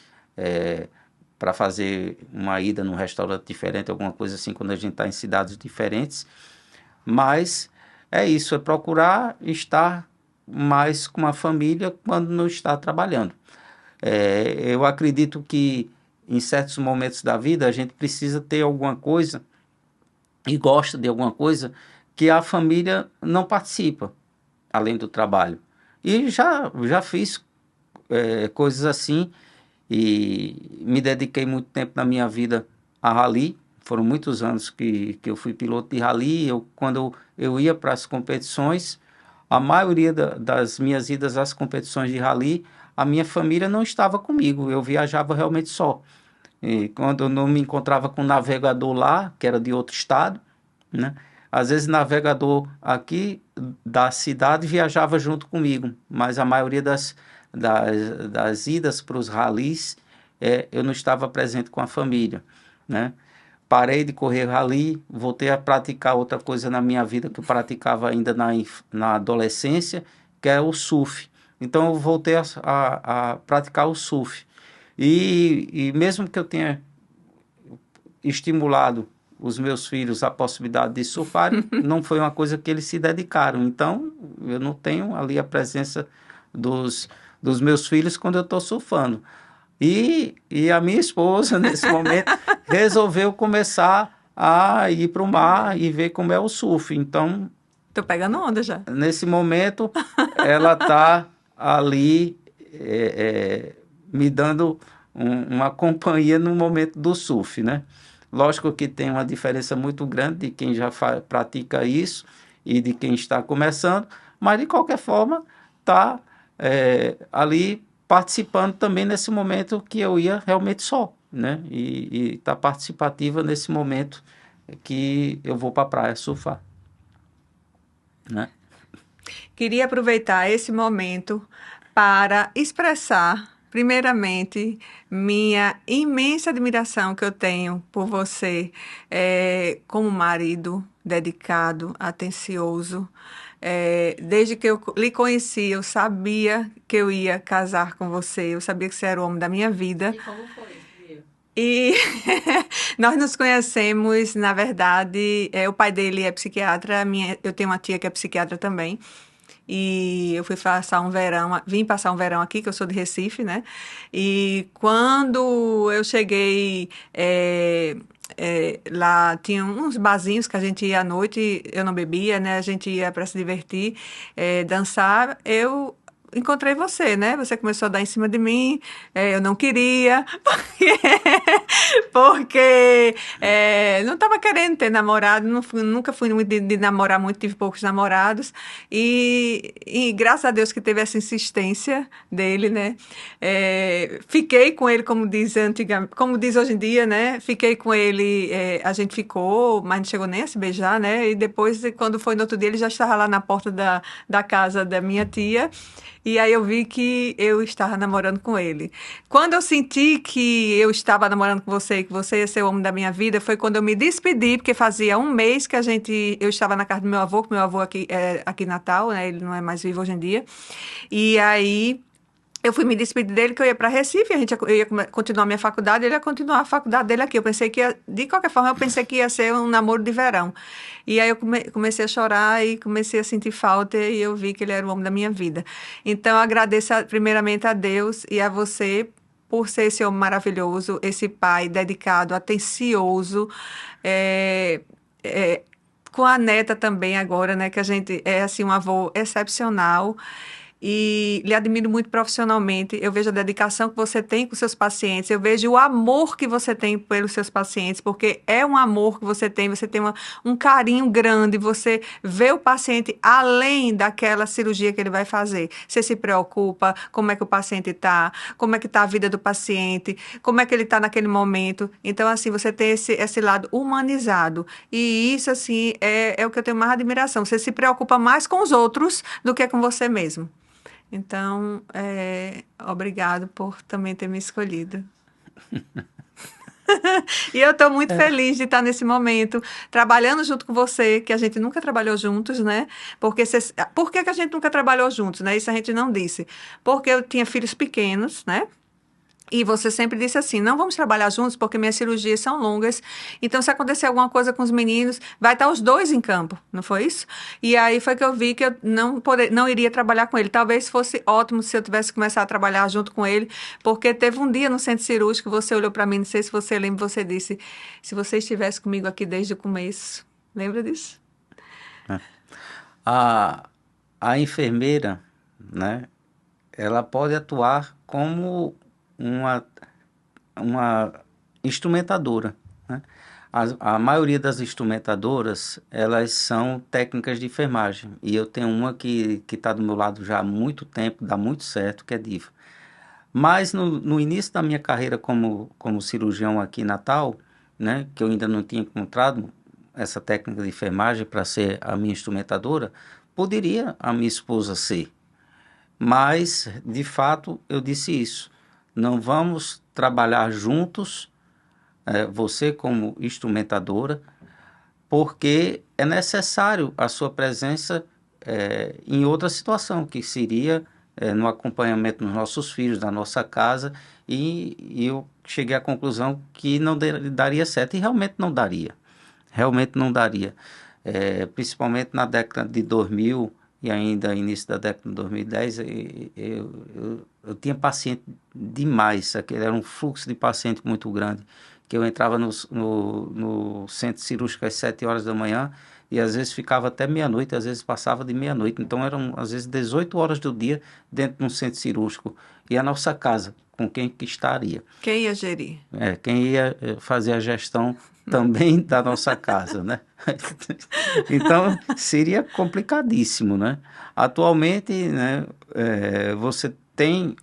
para fazer uma ida num restaurante diferente, alguma coisa assim, quando a gente está em cidades diferentes. Mas é isso, é procurar estar mais com a família quando não está trabalhando. Eu acredito que em certos momentos da vida a gente precisa ter alguma coisa e gosta de alguma coisa que a família não participa, além do trabalho. E já fiz coisas assim e me dediquei muito tempo na minha vida a rally. Foram muitos anos que eu fui piloto de rally. Quando eu ia para as competições, a maioria das minhas idas às competições de rally, a minha família não estava comigo, eu viajava realmente só. E quando eu não me encontrava com um navegador lá, que era de outro estado, né? Às vezes navegador aqui da cidade viajava junto comigo, mas a maioria das idas para os ralis, eu não estava presente com a família, né? Parei de correr rally, voltei a praticar outra coisa na minha vida que eu praticava ainda na adolescência, que é o surf. Então eu voltei a praticar o surf. E mesmo que eu tenha estimulado os meus filhos a possibilidade de surfarem, não foi uma coisa que eles se dedicaram. Então eu não tenho ali a presença dos meus filhos quando eu estou surfando. E a minha esposa, nesse momento, resolveu começar a ir para o mar e ver como é o surf. Então, Tô pegando onda já. nesse momento, ela está ali me dando uma companhia no momento do surf, né? Lógico que tem uma diferença muito grande de quem já pratica isso e de quem está começando, mas de qualquer forma está ali participando também nesse momento que eu ia realmente só, né? E está participativa nesse momento que eu vou para a praia surfar, né? Queria aproveitar esse momento para expressar, primeiramente, minha imensa admiração que eu tenho por você, como marido dedicado, atencioso. Desde que eu lhe conheci, eu sabia que eu ia casar com você, eu sabia que você era o homem da minha vida. E como foi esse dia? E nós nos conhecemos, na verdade, o pai dele é psiquiatra, eu tenho uma tia que é psiquiatra também. E eu fui passar um verão, vim passar um verão aqui, que eu sou de Recife, né? E quando eu cheguei, lá tinha uns barzinhos que a gente ia à noite, eu não bebia, né? A gente ia para se divertir, dançar. Eu encontrei você, né? Você começou a dar em cima de mim, eu não queria, porque não estava querendo ter namorado, nunca fui muito de namorar muito, tive poucos namorados, e graças a Deus que teve essa insistência dele, né? Fiquei com ele, como diz hoje em dia, né? Fiquei com ele, a gente ficou, mas não chegou nem a se beijar, né? E depois, quando foi no outro dia, ele já estava lá na porta da casa da minha tia. E aí eu vi que eu estava namorando com ele. Quando eu senti que eu estava namorando com você, que você ia ser o homem da minha vida, foi quando eu me despedi, porque fazia um mês que eu estava na casa do meu avô, que meu avô aqui é aqui em Natal, né? Ele não é mais vivo hoje em dia. E aí eu fui me despedir dele, que eu ia para Recife, eu ia continuar minha faculdade, ele ia continuar a faculdade dele aqui. Eu pensei que de qualquer forma, eu pensei que ia ser um namoro de verão. E aí eu comecei a chorar e comecei a sentir falta e eu vi que ele era o homem da minha vida. Então, eu agradeço primeiramente a Deus e a você por ser esse homem maravilhoso, esse pai dedicado, atencioso, é, é, com a neta também agora, né, que a gente é assim um avô excepcional e lhe admiro muito profissionalmente. Eu vejo a dedicação que você tem com seus pacientes, eu vejo o amor que você tem pelos seus pacientes, porque é um amor que você tem um carinho grande, você vê o paciente além daquela cirurgia que ele vai fazer. Você se preocupa, como é que o paciente está, como é que está a vida do paciente, como é que ele está naquele momento. Então, assim, você tem esse lado humanizado. E isso, assim, é o que eu tenho mais admiração. Você se preocupa mais com os outros do que com você mesmo. Então, obrigado por também ter me escolhido. E eu estou muito feliz de estar nesse momento, trabalhando junto com você, que a gente nunca trabalhou juntos, né? Por que que a gente nunca trabalhou juntos, né? Isso a gente não disse. Porque eu tinha filhos pequenos, né? E você sempre disse assim, não vamos trabalhar juntos porque minhas cirurgias são longas. Então, se acontecer alguma coisa com os meninos, vai estar os dois em campo, não foi isso? E aí foi que eu vi que eu não iria trabalhar com ele. Talvez fosse ótimo se eu tivesse começado a trabalhar junto com ele, porque teve um dia no centro cirúrgico, você olhou para mim, não sei se você lembra, você disse, se você estivesse comigo aqui desde o começo. Lembra disso? A, a enfermeira, né, ela pode atuar como uma, uma instrumentadora, né? A maioria das instrumentadoras, elas são técnicas de enfermagem. E eu tenho uma que está do meu lado já há muito tempo, dá muito certo, que é Diva. Mas no início da minha carreira como cirurgião aqui em Natal, né, que eu ainda não tinha encontrado essa técnica de enfermagem para ser a minha instrumentadora, poderia a minha esposa ser. Mas, de fato, eu disse isso. Não vamos trabalhar juntos, você como instrumentadora, porque é necessário a sua presença em outra situação, que seria no acompanhamento dos nossos filhos, da nossa casa, e eu cheguei à conclusão que não daria certo, e realmente não daria. Realmente não daria. Principalmente na década de 2000 e ainda início da década de 2010, eu tinha paciente demais, aquele era um fluxo de paciente muito grande, que eu entrava no centro cirúrgico às 7 horas da manhã e às vezes ficava até meia-noite, às vezes passava de meia-noite, então eram às vezes 18 horas do dia dentro de um centro cirúrgico. E a nossa casa, com quem que estaria? Quem ia gerir? Quem ia fazer a gestão também da nossa casa, né? Então, seria complicadíssimo, né? Atualmente, né, você tem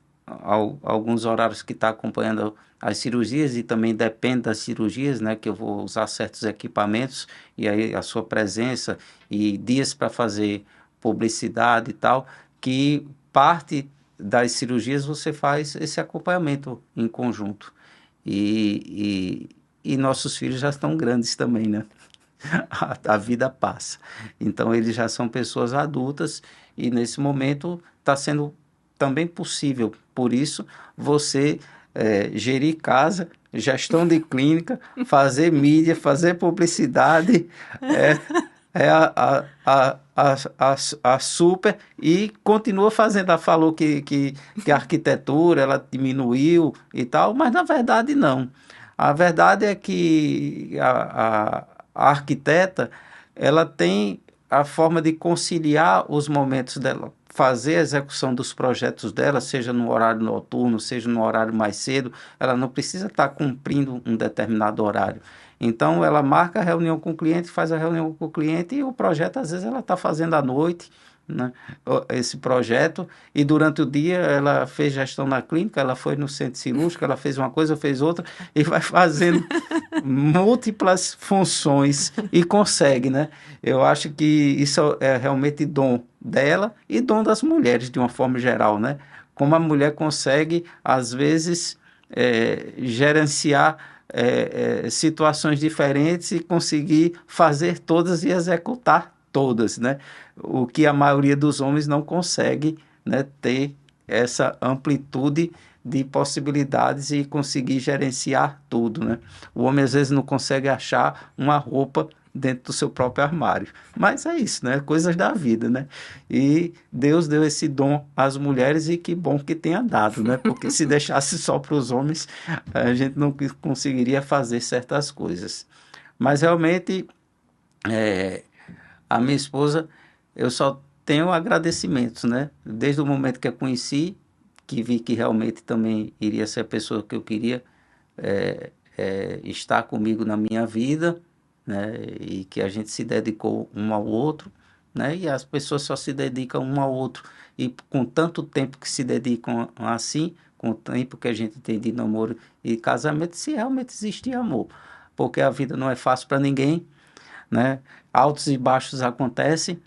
alguns horários que está acompanhando as cirurgias e também depende das cirurgias, né, que eu vou usar certos equipamentos e aí a sua presença e dias para fazer publicidade e tal, que parte das cirurgias você faz esse acompanhamento em conjunto. E nossos filhos já estão grandes também, né? A vida passa. Então, eles já são pessoas adultas e, nesse momento, está sendo também possível, por isso, você gerir casa, gestão de clínica, fazer mídia, fazer publicidade, é, é a super e continua fazendo. Ela falou que a arquitetura ela diminuiu e tal, mas na verdade não. A verdade é que a arquiteta ela tem a forma de conciliar os momentos dela, fazer a execução dos projetos dela, seja no horário noturno, seja no horário mais cedo, ela não precisa estar cumprindo um determinado horário. Então, ela marca a reunião com o cliente, faz a reunião com o cliente e o projeto, às vezes, ela está fazendo à noite, né, esse projeto, e durante o dia ela fez gestão na clínica, ela foi no centro cirúrgico, ela fez uma coisa, fez outra, e vai fazendo múltiplas funções e consegue, né? Eu acho que isso é realmente dom dela e dom das mulheres, de uma forma geral, né? Como a mulher consegue, às vezes, gerenciar situações diferentes e conseguir fazer todas e executar todas, né? O que a maioria dos homens não consegue, né, ter essa amplitude de possibilidades e conseguir gerenciar tudo, né? O homem às vezes não consegue achar uma roupa dentro do seu próprio armário. Mas é isso, né? Coisas da vida, né? E Deus deu esse dom às mulheres e que bom que tenha dado, né? Porque se deixasse só para os homens, a gente não conseguiria fazer certas coisas. Mas realmente, a minha esposa, eu só tenho agradecimentos, né? Desde o momento que a conheci, que vi que realmente também iria ser a pessoa que eu queria estar comigo na minha vida, né? E que a gente se dedicou um ao outro, né? E as pessoas só se dedicam um ao outro. E com tanto tempo que se dedicam assim, com o tempo que a gente tem de namoro e casamento, se realmente existe amor. Porque a vida não é fácil para ninguém, né? Altos e baixos acontecem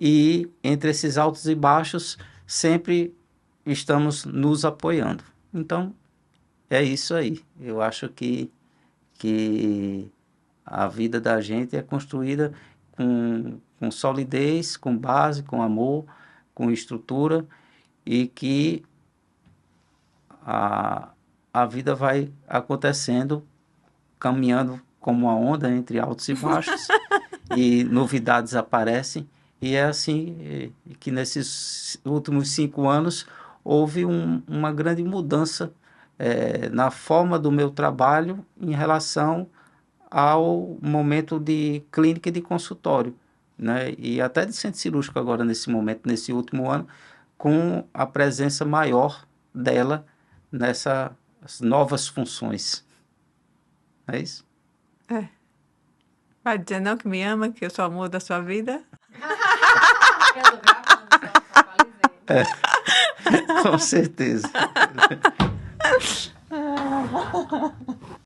e entre esses altos e baixos sempre estamos nos apoiando. Então, é isso aí. Eu acho que a vida da gente é construída com solidez, com base, com amor, com estrutura e que a vida vai acontecendo, caminhando como uma onda entre altos e baixos e novidades aparecem. E é assim que nesses últimos 5 anos houve uma grande mudança na forma do meu trabalho em relação ao momento de clínica e de consultório, né? E até de centro cirúrgico agora nesse momento, nesse último ano, com a presença maior dela nessas novas funções. É isso? Vai dizer não que me ama, que eu sou o amor da sua vida? Com certeza.